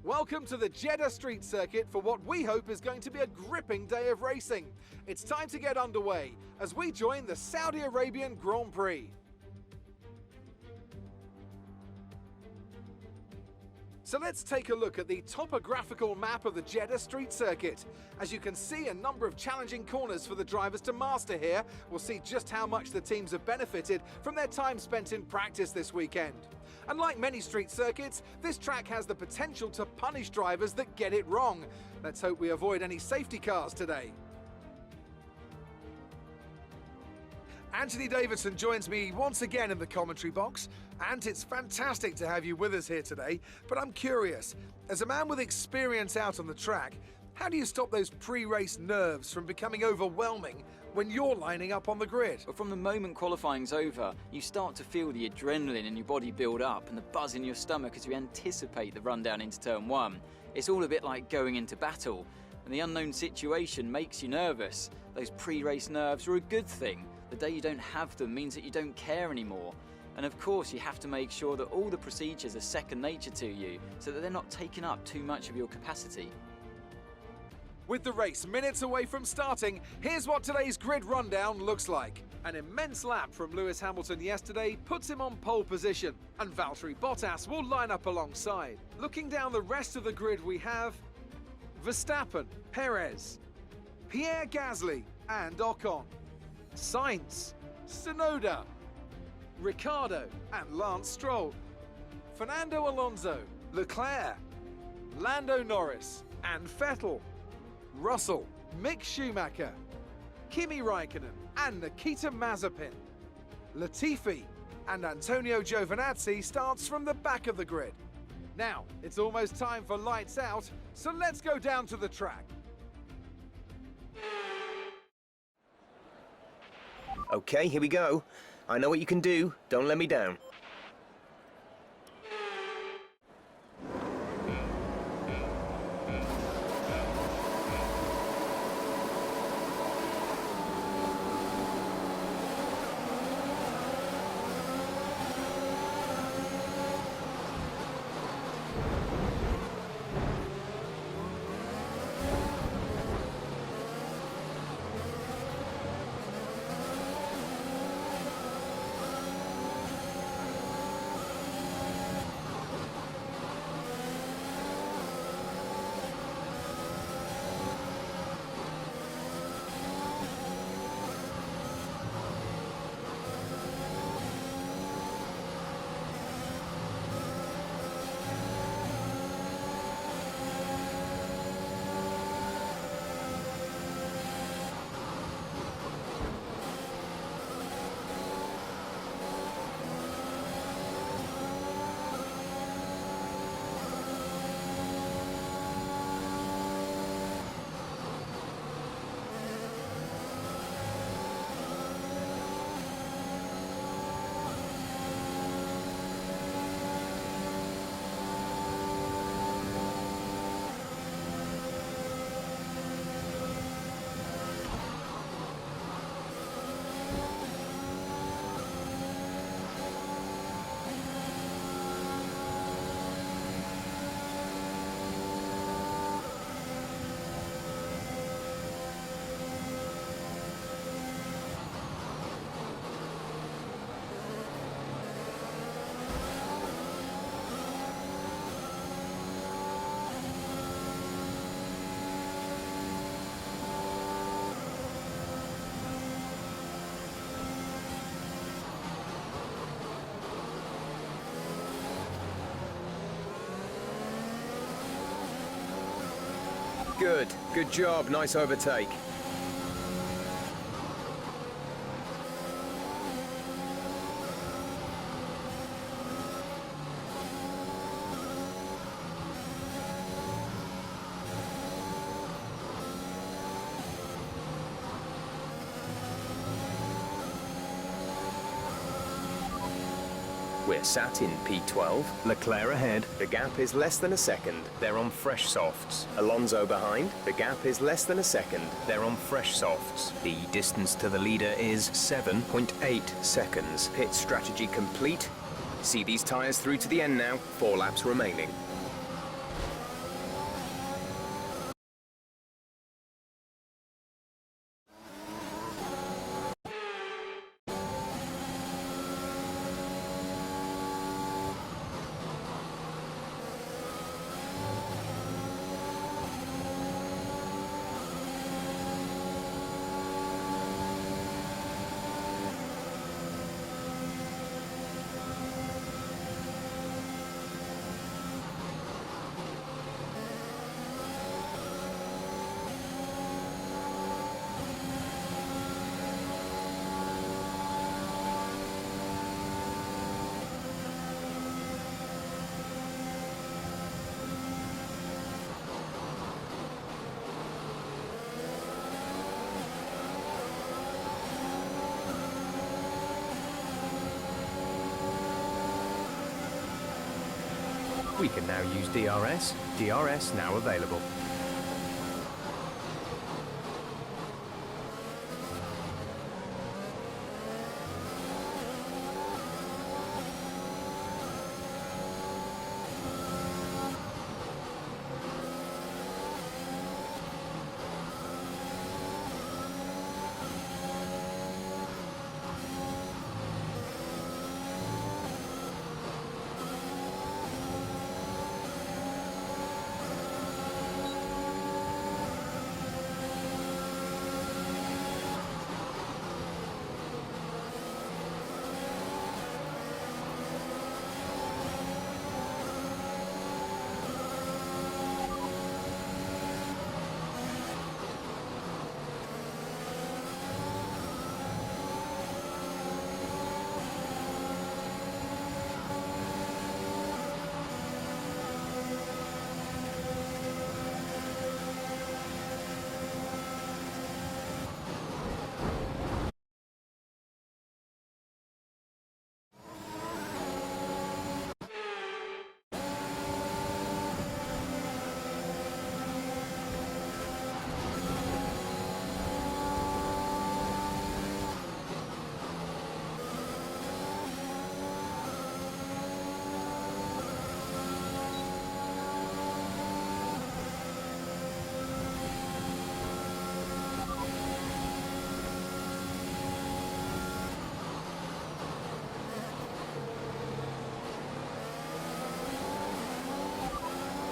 Welcome to the Jeddah street circuit for what we hope is going to be a gripping day of racing. It's time to get underway as we join the Saudi Arabian Grand Prix. So let's take a look at the topographical map of the Jeddah street circuit. As you can see, a number of challenging corners for the drivers to master here. We'll see just how much the teams have benefited from their time spent in practice this weekend. Unlike many street circuits, this track has the potential to punish drivers that get it wrong. Let's hope we avoid any safety cars today. Anthony Davidson joins me once again in the commentary box. And it's fantastic to have you with us here today, but I'm curious, as a man with experience out on the track, how do you stop those pre-race nerves from becoming overwhelming when you're lining up on the grid? Well, from the moment qualifying's over, you start to feel the adrenaline in your body build up and the buzz in your stomach as you anticipate the run down into turn one. It's all a bit like going into battle, and the unknown situation makes you nervous. Those pre-race nerves are a good thing. The day you don't have them means that you don't care anymore. And of course, you have to make sure that all the procedures are second nature to you, so that they're not taking up too much of your capacity. With the race minutes away from starting, here's what today's grid rundown looks like. An immense lap from Lewis Hamilton yesterday puts him on pole position, and Valtteri Bottas will line up alongside. Looking down the rest of the grid, we have Verstappen, Perez, Pierre Gasly and Ocon, Sainz, Tsunoda, Ricciardo and Lance Stroll, Fernando Alonso, Leclerc, Lando Norris and Vettel, Russell, Mick Schumacher, Kimi Raikkonen and Nikita Mazepin, Latifi and Antonio Giovinazzi starts from the back of the grid. Now, it's almost time for lights out, so let's go down to the track. Okay, here we go. I know what you can do. Don't let me down. Good job, nice overtake. We're sat in P12, Leclerc ahead, the gap is less than a second, they're on fresh softs. Alonso behind, the gap is less than a second, they're on fresh softs. The distance to the leader is 7.8 seconds. Pit strategy complete. See these tyres through to the end now, 4 laps remaining. We can now use DRS. DRS now available.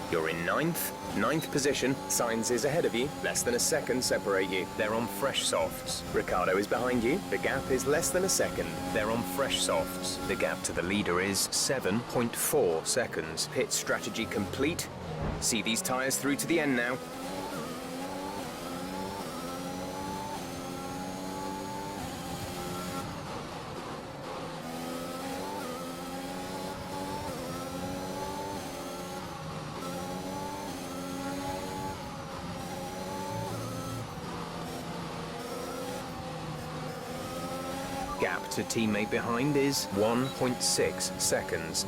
You're in ninth position. Sainz is ahead of you. Less than a second separate you. They're on fresh softs. Ricciardo is behind you. The gap is less than a second. They're on fresh softs. The gap to the leader is 7.4 seconds. Pit strategy complete. See these tyres through to the end now. Gap to teammate behind is 1.6 seconds.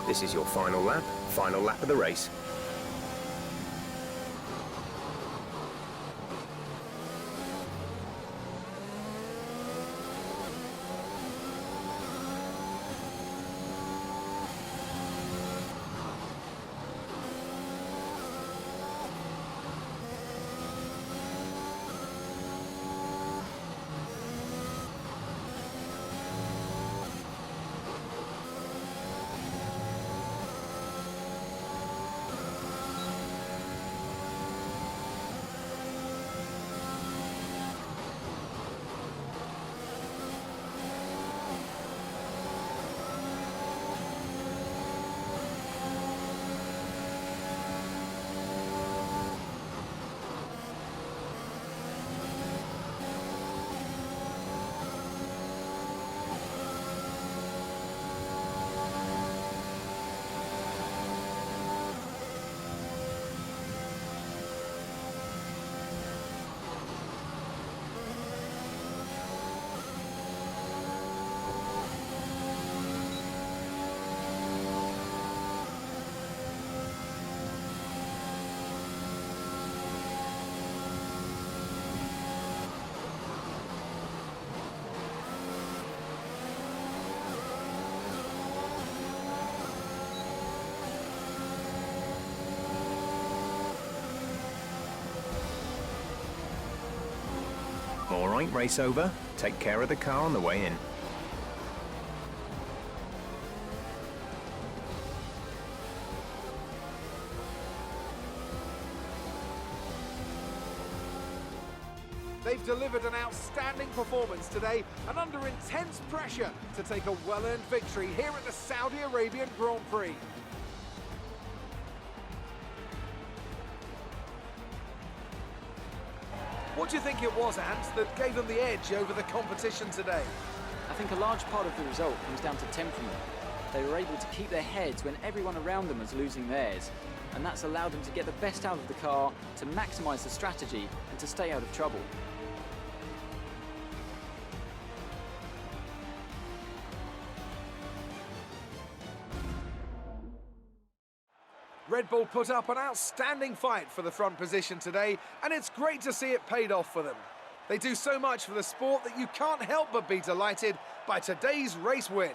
This is your final lap of the race. All right, race over. Take care of the car on the way in. They've delivered an outstanding performance today and under intense pressure to take a well-earned victory here at the Saudi Arabian Grand Prix. What do you think it was, Ant, that gave them the edge over the competition today? I think a large part of the result comes down to temperament. They were able to keep their heads when everyone around them was losing theirs, and that's allowed them to get the best out of the car, to maximise the strategy, and to stay out of trouble. Red Bull put up an outstanding fight for the front position today, and it's great to see it paid off for them. They do so much for the sport that you can't help but be delighted by today's race win.